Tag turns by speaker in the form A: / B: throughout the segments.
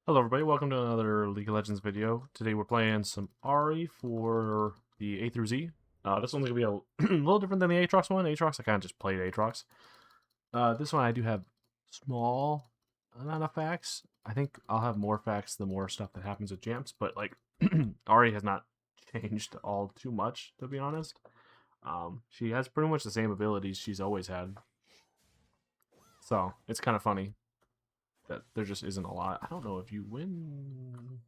A: Hello everybody, welcome to another League of Legends video. Today we're playing some Ahri for the A through Z. This one's going to be a little different than the Aatrox one. Aatrox, I kind of just played Aatrox. This one I do have small amount of facts. I think I'll have more facts the more stuff that happens with Jamps, but like Ahri has not changed all too much, to be honest. She has pretty much the same abilities she's always had. So, it's kind of funny that there just isn't a lot. I don't know if you win.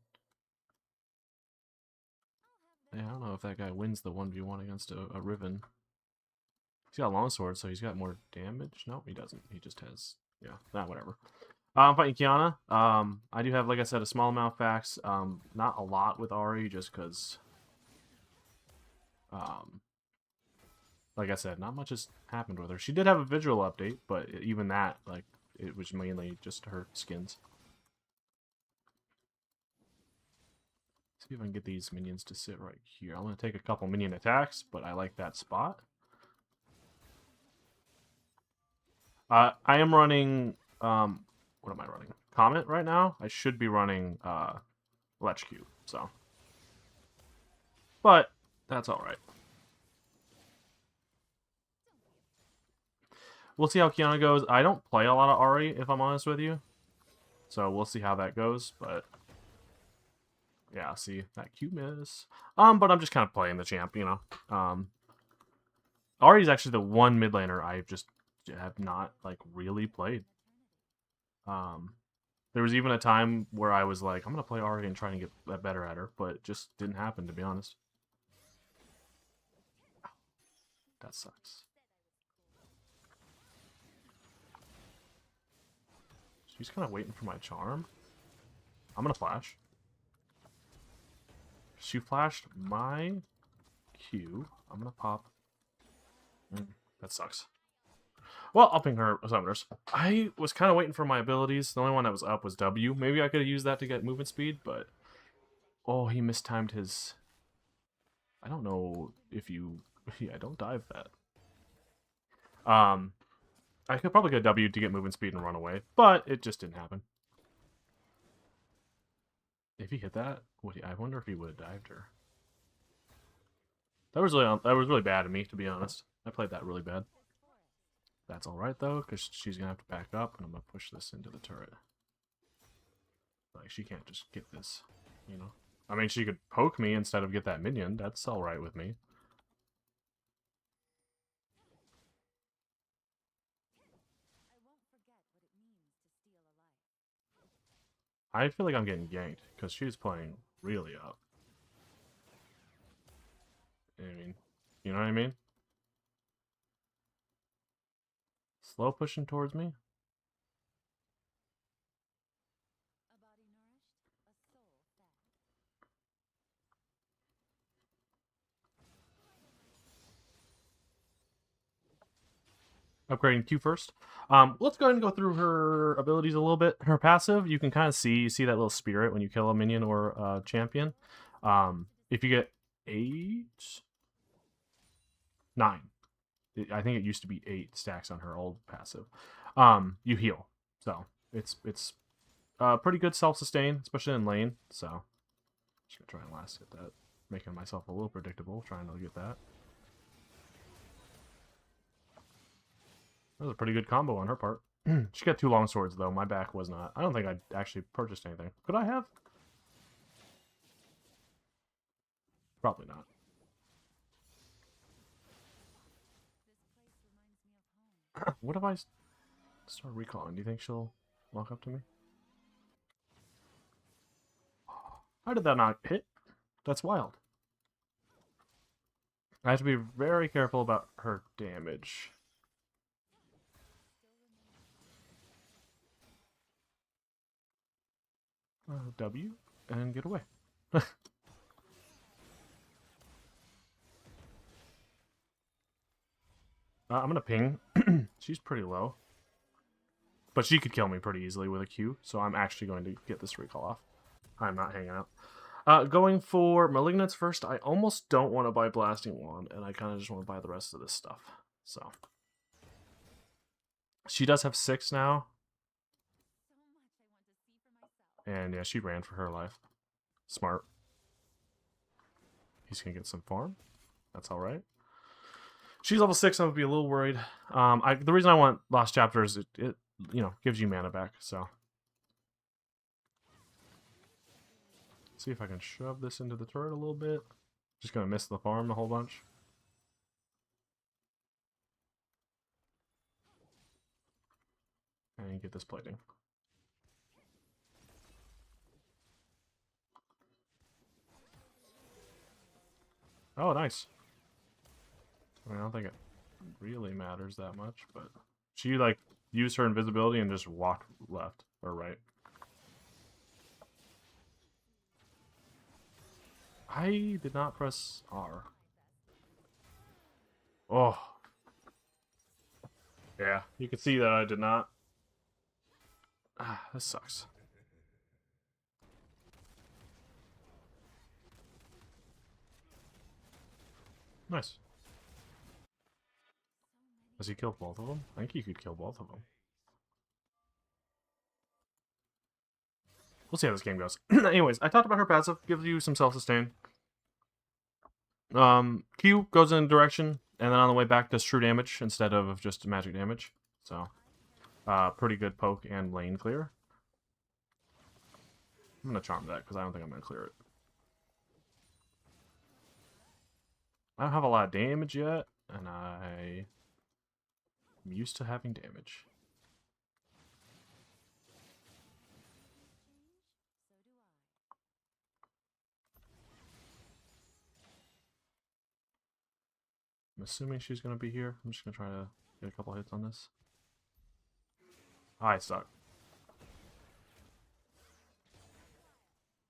A: Yeah, I don't know if that guy wins the 1v1 against a Riven. He's got a longsword, so he's got more damage. No, he doesn't. He just has, yeah, whatever. I'm fighting Kiana. I do have, like I said, a small amount of facts. Not a lot with Ahri, just because, like I said, not much has happened with her. She did have a visual update, but even that, like, it was mainly just her skins. See if I can get these minions to sit right here. I'm going to take a couple minion attacks, but I like that spot. I am running, what am I running? Comet right now? I should be running, Lech Q, so. But, that's alright. We'll see how Kiana goes. I don't play a lot of Ahri, if I'm honest with you. So, we'll see how that goes, but. Yeah, see, that Q miss. But I'm just kind of playing the champ, you know. Ahri's actually the one mid laner I just have not, like, really played. There was even a time where I was like, I'm going to play Ahri and try and get better at her, but it just didn't happen, to be honest. That sucks. She's kind of waiting for my charm. I'm going to flash. She flashed my Q. I'm going to pop. That sucks. Well, I'll ping her summoners. I was kind of waiting for my abilities. The only one that was up was W. Maybe I could have used that to get movement speed, but... Oh, he mistimed his... I don't know if you... Yeah, don't dive that. I could probably get W to get movement speed and run away, but it just didn't happen. If he hit that, I wonder if he would have dived her. That was really bad of me, to be honest. I played that really bad. That's alright, though, because she's going to have to back up, and I'm going to push this into the turret. Like, she can't just get this, you know? I mean, she could poke me instead of get that minion. That's alright with me. I feel like I'm getting ganked, because she's playing really up. I mean, you know what I mean? Slow pushing towards me. Upgrading Q first. Let's go ahead and go through her abilities a little bit. Her passive, you can kind of see that little spirit when you kill a minion or a champion. If you get 8, 9. I think it used to be 8 stacks on her old passive. You heal. So it's pretty good self-sustain, especially in lane. So just gonna try and last hit that. Making myself a little predictable, trying to get that. That was a pretty good combo on her part. She got 2 long swords, though. My back was not. I don't think I actually purchased anything. Could I have? Probably not. What if I start recalling? Do you think she'll walk up to me? How did that not hit? That's wild. I have to be very careful about her damage. W, and get away. I'm gonna ping. She's pretty low. But she could kill me pretty easily with a Q, so I'm actually going to get this recall off. I'm not hanging out. Going for Malignance first, I almost don't want to buy Blasting Wand, and I kind of just want to buy the rest of this stuff. So. She does have 6 now. And yeah, she ran for her life. Smart. He's gonna get some farm. That's all right. She's level 6. I would be a little worried. The reason I want Lost Chapter is it gives you mana back. So see if I can shove this into the turret a little bit. Just gonna miss the farm a whole bunch. And get this plating. Oh, nice. I mean, I don't think it really matters that much, but she like used her invisibility and just walked left or right. I did not press R. Oh. Yeah, you can see that I did not. Ah, this sucks. Nice. Has he killed both of them? I think he could kill both of them. We'll see how this game goes. Anyways, I talked about her passive. Gives you some self-sustain. Q goes in a direction, and then on the way back does true damage instead of just magic damage. So, pretty good poke and lane clear. I'm going to charm that, because I don't think I'm going to clear it. I don't have a lot of damage yet, and I'm used to having damage. I'm assuming she's going to be here. I'm just going to try to get a couple hits on this. I suck.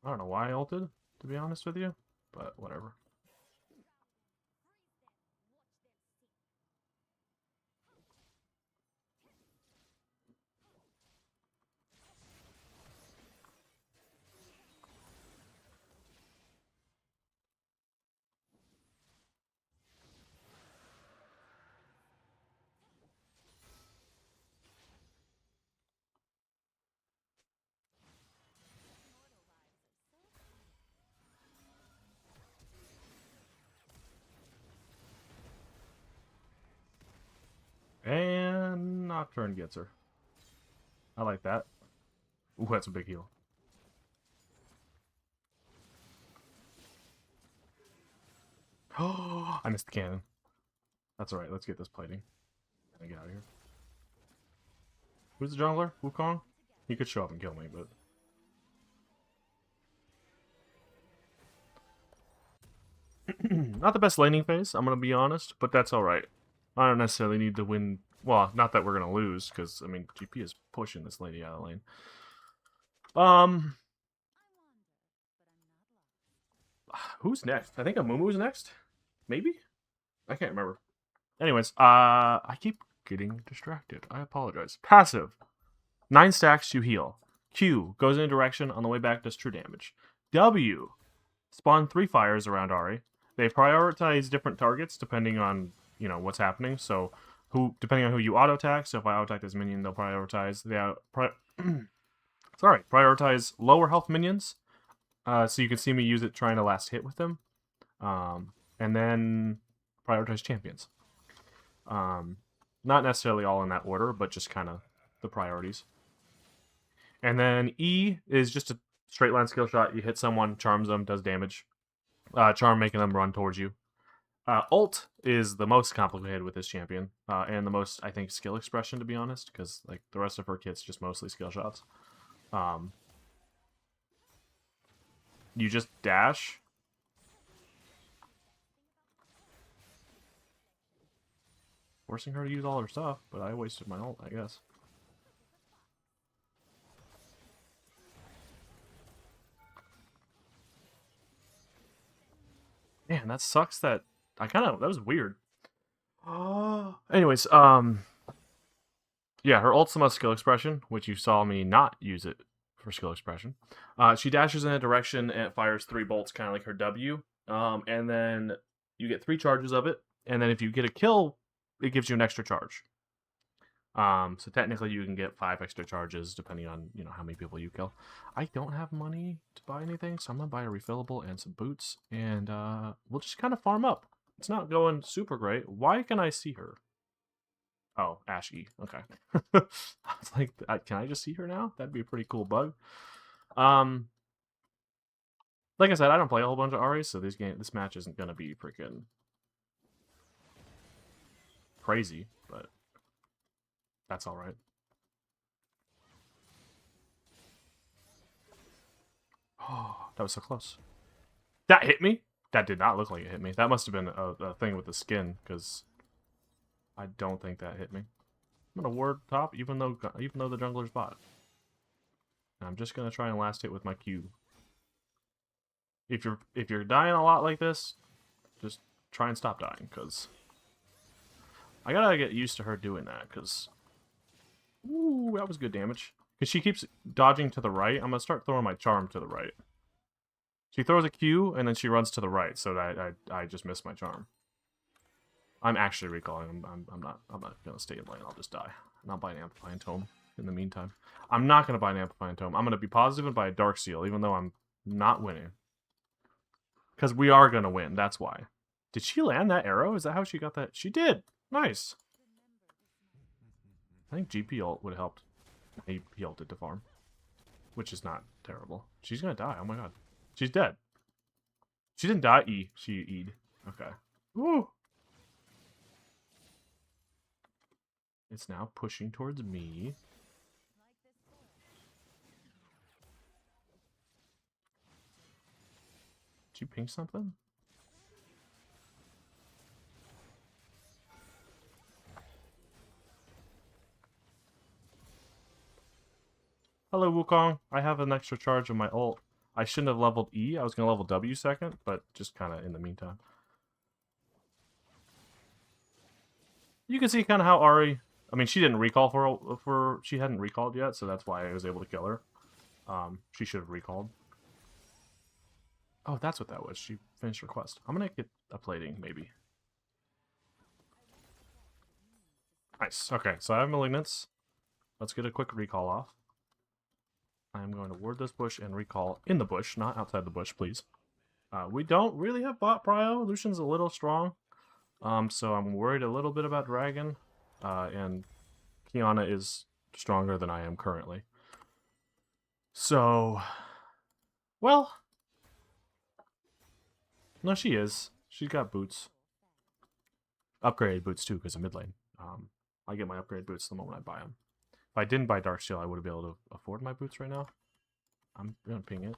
A: I don't know why I ulted, to be honest with you, but whatever. And Nocturne gets her. I like that. Ooh, that's a big heal. Oh, I missed the cannon. That's alright, let's get this plating. And get out of here. Who's the jungler? Wukong? He could show up and kill me, but... Not the best laning phase, I'm gonna be honest, but that's alright. I don't necessarily need to win... Well, not that we're gonna lose, because, I mean, GP is pushing this lady out of lane. Who's next? I think Amumu's next? Maybe? I can't remember. Anyways, I keep getting distracted. I apologize. Passive. 9 stacks, you heal. Q goes in a direction, on the way back does true damage. W spawn 3 fires around Ahri. They prioritize different targets depending on, what's happening. So, depending on who you auto attack. So if I auto attack this minion, they'll prioritize prioritize lower health minions. So you can see me use it trying to last hit with them. And then prioritize champions. Not necessarily all in that order, but just kind of the priorities. And then E is just a straight line skill shot. You hit someone, charms them, does damage. Charm making them run towards you. Ult is the most complicated with this champion, and the most, I think, skill expression, to be honest, because like the rest of her kit's just mostly skill shots. You just dash. Forcing her to use all her stuff, but I wasted my ult, I guess. Man, that sucks that... that was weird. Anyways, yeah, her ult's the most skill expression, which you saw me not use it for skill expression. She dashes in a direction and it fires 3 bolts, kind of like her W. And then you get 3 charges of it, and then if you get a kill, it gives you an extra charge. So technically you can get 5 extra charges depending on, how many people you kill. I don't have money to buy anything, so I'm gonna buy a refillable and some boots, and we'll just kind of farm up. It's not going super great. Why can I see her? Oh, Ash E. Okay. I was like, can I just see her now? That'd be a pretty cool bug. Like I said, I don't play a whole bunch of Ahri, so this match isn't gonna be freaking crazy, but that's all right. Oh, that was so close. That hit me? That did not look like it hit me. That must have been a thing with the skin, because I don't think that hit me. I'm gonna ward top, even though the jungler's bot. And I'm just gonna try and last hit with my Q. If you're dying a lot like this, just try and stop dying, because I gotta get used to her doing that, because ooh, that was good damage. Because she keeps dodging to the right. I'm gonna start throwing my charm to the right. She throws a Q and then she runs to the right, so that I just missed my charm. I'm actually recalling. I'm not gonna stay in lane. I'll just die. And I'll buy an Amplifying Tome in the meantime. I'm not gonna buy an Amplifying Tome. I'm gonna be positive and buy a Dark Seal, even though I'm not winning. Because we are gonna win. That's why. Did she land that arrow? Is that how she got that? She did. Nice. I think GP ult would have helped. He ulted to farm, which is not terrible. She's gonna die. Oh my god. She's dead. She didn't die. She E'd. Okay. Woo. It's now pushing towards me. Did you ping something? Hello, Wukong. I have an extra charge of my ult. I shouldn't have leveled E. I was going to level W second, but just kind of in the meantime. You can see kind of how Ahri... I mean, she didn't recall she hadn't recalled yet, so that's why I was able to kill her. She should have recalled. Oh, that's what that was. She finished her quest. I'm going to get a plating, maybe. Nice. Okay, so I have Malignance. Let's get a quick recall off. I'm going to ward this bush and recall in the bush, not outside the bush, please. We don't really have bot prio. Lucian's a little strong. So I'm worried a little bit about Dragon. And Kiana is stronger than I am currently. So, well, no, she is. She's got boots. Upgraded boots too, because of mid lane. I get my upgraded boots the moment I buy them. If I didn't buy Dark Steel, I would be able to afford my boots right now. I'm gonna ping it.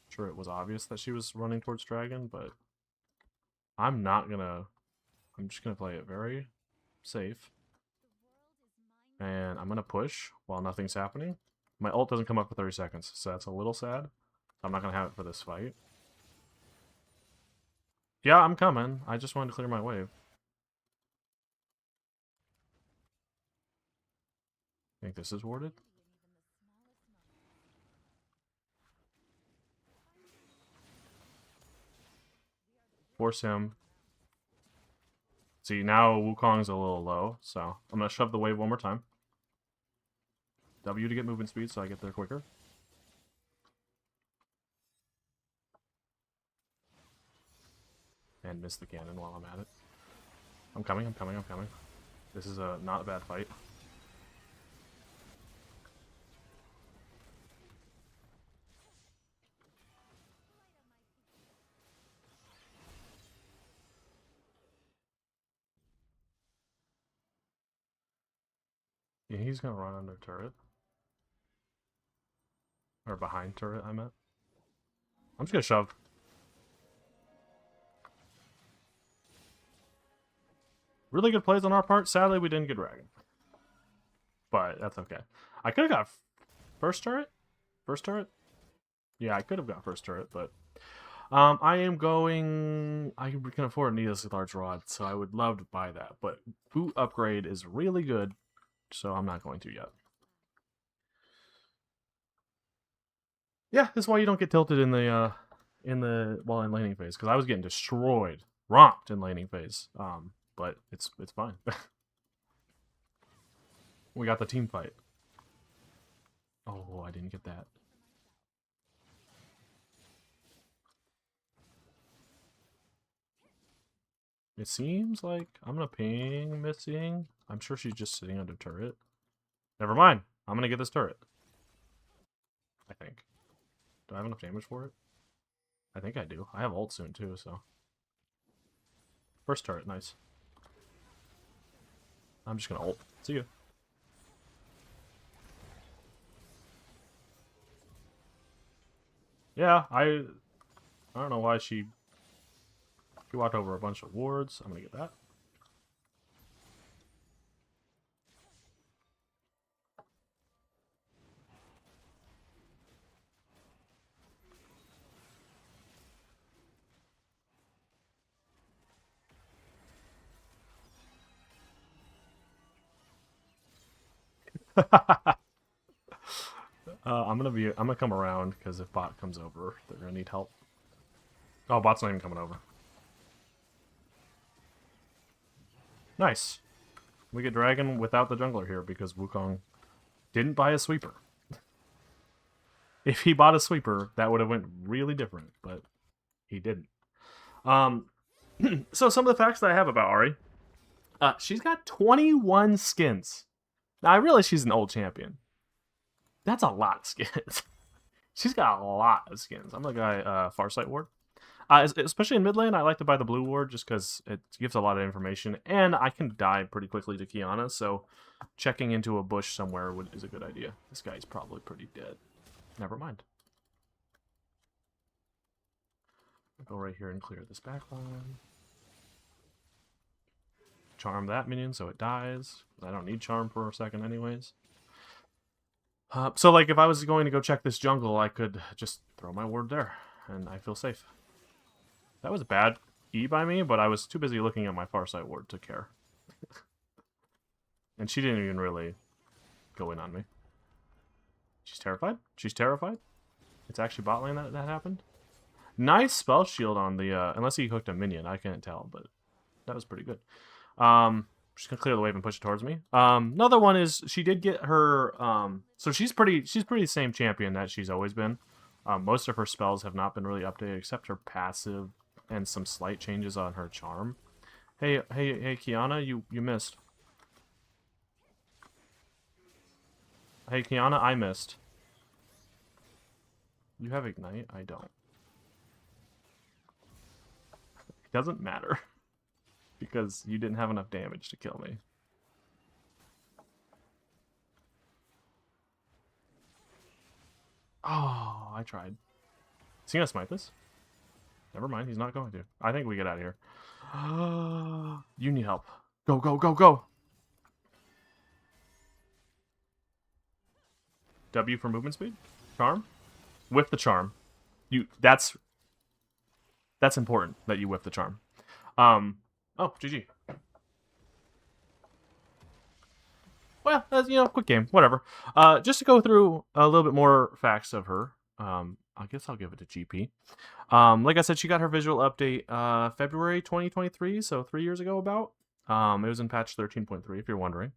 A: Sure, it was obvious that she was running towards Dragon, but I'm just gonna play it very safe. And I'm gonna push while nothing's happening. My ult doesn't come up for 30 seconds, so that's a little sad. I'm not gonna have it for this fight. Yeah, I'm coming. I just wanted to clear my wave. I think this is warded. Force him. See, now Wukong's a little low, so I'm gonna shove the wave one more time. W to get movement speed so I get there quicker. And miss the cannon while I'm at it. I'm coming. This is not a bad fight. Yeah, he's gonna run under turret. Or behind turret, I meant. I'm just gonna shove. Really good plays on our part. Sadly, we didn't get Dragon. But that's okay. I could have got first turret? First turret? Yeah, I could have got first turret, but... I can afford a needlessly large rod, so I would love to buy that. But boot upgrade is really good, so I'm not going to yet. Yeah, this is why you don't get tilted in the while in laning phase, because I was getting destroyed, romped in laning phase. But it's fine. We got the team fight. Oh, I didn't get that. It seems like I'm gonna ping missing. I'm sure she's just sitting under turret. Never mind. I'm gonna get this turret. I think. Do I have enough damage for it? I think I do. I have ult soon too, so. First turret, nice. I'm just gonna ult. See ya. Yeah, I don't know why she walked over a bunch of wards. I'm gonna get that. I'm gonna come around because if bot comes over, they're gonna need help. Oh, bot's not even coming over. Nice. We get dragon without the jungler here because Wukong didn't buy a sweeper. If he bought a sweeper, that would have went really different, but he didn't. So some of the facts that I have about Ahri. She's got 21 skins. Now, I realize she's an old champion. That's a lot of skins. She's got a lot of skins. I'm the guy, Farsight Ward. Especially in mid lane, I like to buy the blue ward just because it gives a lot of information. And I can die pretty quickly to Kiana, so checking into a bush somewhere is a good idea. This guy's probably pretty dead. Never mind. I'll go right here and clear this backline. Charm that minion so it dies. I don't need charm for a second anyways. So like if I was going to go check this jungle, I could just throw my ward there and I feel safe. That was a bad E by me, but I was too busy looking at my Farsight ward to care. And she didn't even really go in on me. She's terrified? She's terrified? It's actually bot lane that happened? Nice spell shield on the, unless he hooked a minion, I can't tell, but that was pretty good. She's gonna clear the wave and push it towards me. Another one is she did get her, so she's pretty the same champion that she's always been. Most of her spells have not been really updated except her passive and some slight changes on her charm. Hey, Kiana, you missed. Hey, Kiana, I missed. You have Ignite? I don't. It doesn't matter. Because you didn't have enough damage to kill me. Oh, I tried. Is he gonna smite this? Never mind, he's not going to. I think we get out of here. You need help. Go, go, go, go! W for movement speed? Charm? Whiff the charm. That's important that you whiff the charm. Oh, GG. Well, quick game. Whatever. Just to go through a little bit more facts of her. I guess I'll give it to GP. Like I said, she got her visual update February 2023, so 3 years ago about. It was in patch 13.3, if you're wondering.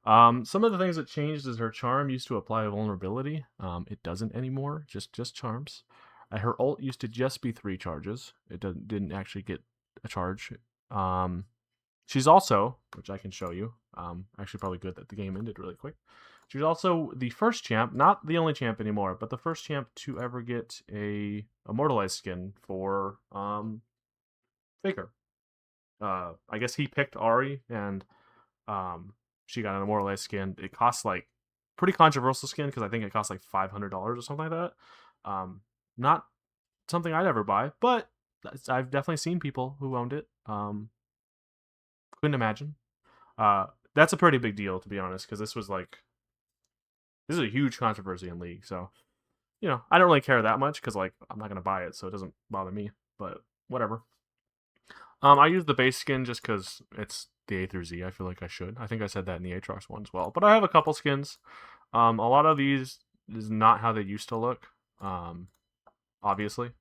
A: Some of the things that changed is her charm used to apply a vulnerability. It doesn't anymore, just charms. Her ult used to just be 3 charges. It didn't actually get a charge. She's also, which I can show you, actually probably good that the game ended really quick. She's also the first champ, not the only champ anymore, but the first champ to ever get a immortalized skin for Faker. I guess he picked Ahri, and she got an immortalized skin. It costs like pretty controversial skin because I think it costs like $500 or something like that. Not something I'd ever buy, but I've definitely seen people who owned it. Couldn't imagine. That's a pretty big deal, to be honest, because this is a huge controversy in League. So, I don't really care that much because I'm not gonna buy it, so it doesn't bother me. But whatever. I use the base skin just because it's the A through Z. I feel like I should. I think I said that in the Aatrox one as well. But I have a couple skins. A lot of these is not how they used to look. Obviously,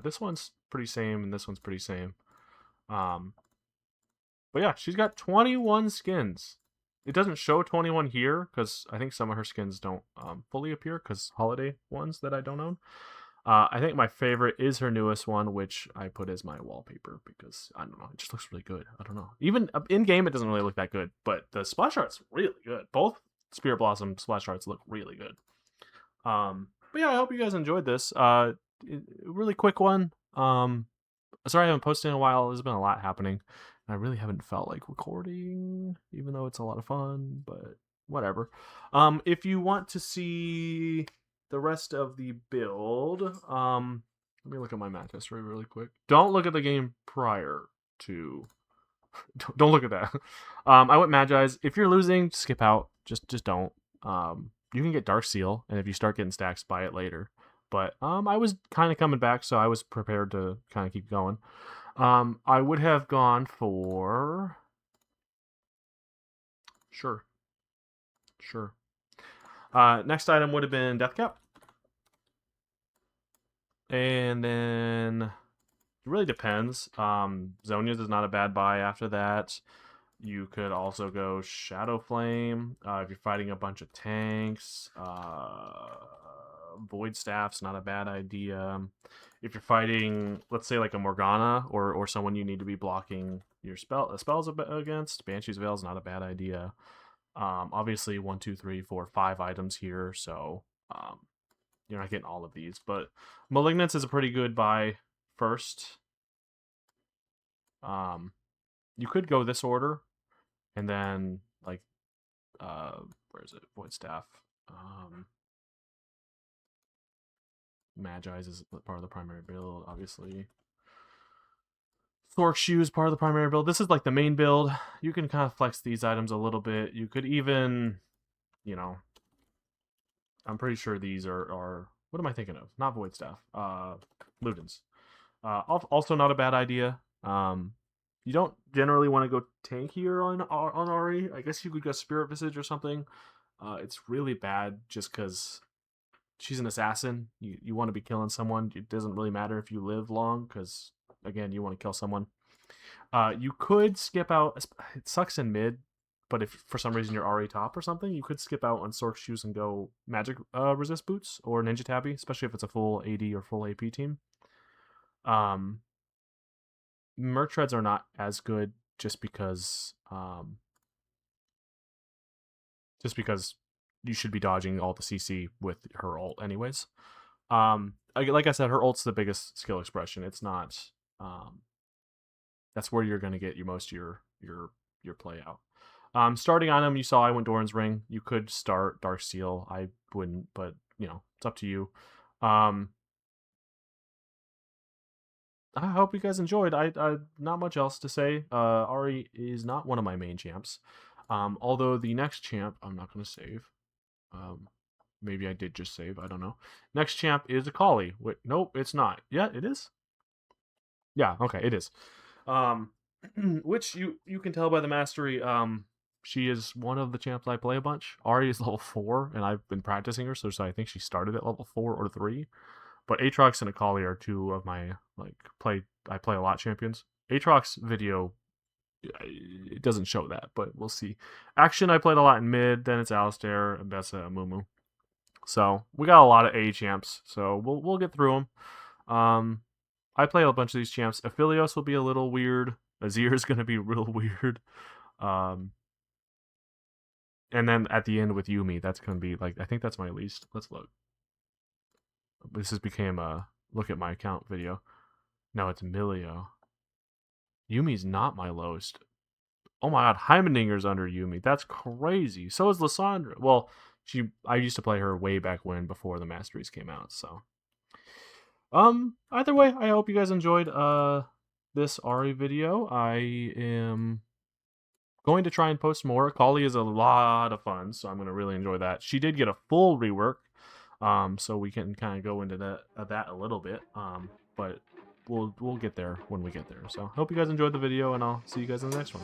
A: this one's pretty same, and this one's pretty same. But yeah, she's got 21 skins. It doesn't show 21 here because I think some of her skins don't fully appear because holiday ones that I don't own. I think my favorite is her newest one, which I put as my wallpaper because I don't know, it just looks really good. I don't know. Even in game, it doesn't really look that good, but the splash art's really good. Both Spirit Blossom splash arts look really good. But yeah, I hope you guys enjoyed this. Really quick one. Sorry I haven't posted in a while. There's been a lot happening. I really haven't felt like recording, even though it's a lot of fun, but whatever. If you want to see the rest of the build, let me look at my match history really quick. Don't look at the game prior to. Don't look at that. I went Magi's. If you're losing, skip out. Just don't. You can get Dark Seal, and if you start getting stacks, buy it later. But I was kind of coming back, so I was prepared to kind of keep going. I would have gone for... Sure. Next item would have been Death Cap. And then... It really depends. Zonia's is not a bad buy after that. You could also go Shadow Flame if you're fighting a bunch of tanks. Void Staff's not a bad idea. If you're fighting, let's say, like a Morgana or someone you need to be blocking your spells against, Banshee's Veil's not a bad idea. Obviously, 1, 2, 3, 4, 5 items here, so you're not getting all of these. But Malignance is a pretty good buy first. You could go this order, and then like, where is it? Void Staff. Magi's is part of the primary build, obviously. Thork Shoe is part of the primary build. This is like the main build. You can kind of flex these items a little bit. You could even, you know, I'm pretty sure these are what am I thinking of? Not Void Staff. Ludens. Also not a bad idea. You don't generally want to go tankier on Ahri. I guess you could go Spirit Visage or something. It's really bad just because she's an assassin. You want to be killing someone. It doesn't really matter if you live long because, again, you want to kill someone. You could skip out. It sucks in mid, but if for some reason you're already top or something, you could skip out on Sork Shoes and go Magic Resist Boots or Ninja Tabby, especially if it's a full AD or full AP team. Merc Treads are not as good just because you should be dodging all the CC with her ult anyways. Like I said, her ult's the biggest skill expression. It's not that's where you're going to get most of your play out. Starting item, you saw I went Doran's Ring. You could start Dark Seal. I wouldn't, but you know, it's up to you. I hope you guys enjoyed. I not much else to say. Ahri is not one of my main champs. Although the next champ, I'm not going to save. Maybe I did just save. I don't know. Next champ is Akali. Wait, nope, it's not. Yeah, it is. Yeah, okay, it is. Which you can tell by the mastery. She is one of the champs I play a bunch. Ahri is level 4, and I've been practicing her, so I think she started at level 4 or 3. But Aatrox and Akali are two of my I play a lot champions. Aatrox video, it doesn't show that, but we'll see. Action, I played a lot in mid. Then it's Alistair, Bessa, and Mumu. So we got a lot of A champs. So we'll get through them. I play a bunch of these champs. Aphelios will be a little weird. Azir is going to be real weird. And then at the end with Yuumi, that's going to be like, I think that's my least. Let's look. This has became a look at my account video. No, it's Emilio. Yumi's not my lowest. Oh my god, Heimdinger's under Yuumi. That's crazy. So is Lysandra. Well, I used to play her way back when, before the Masteries came out, so. Either way, I hope you guys enjoyed this Ahri video. I am going to try and post more. Akali is a lot of fun, so I'm going to really enjoy that. She did get a full rework. So we can kind of go into that a little bit. But we'll get there when we get there. So hope you guys enjoyed the video, and I'll see you guys in the next one.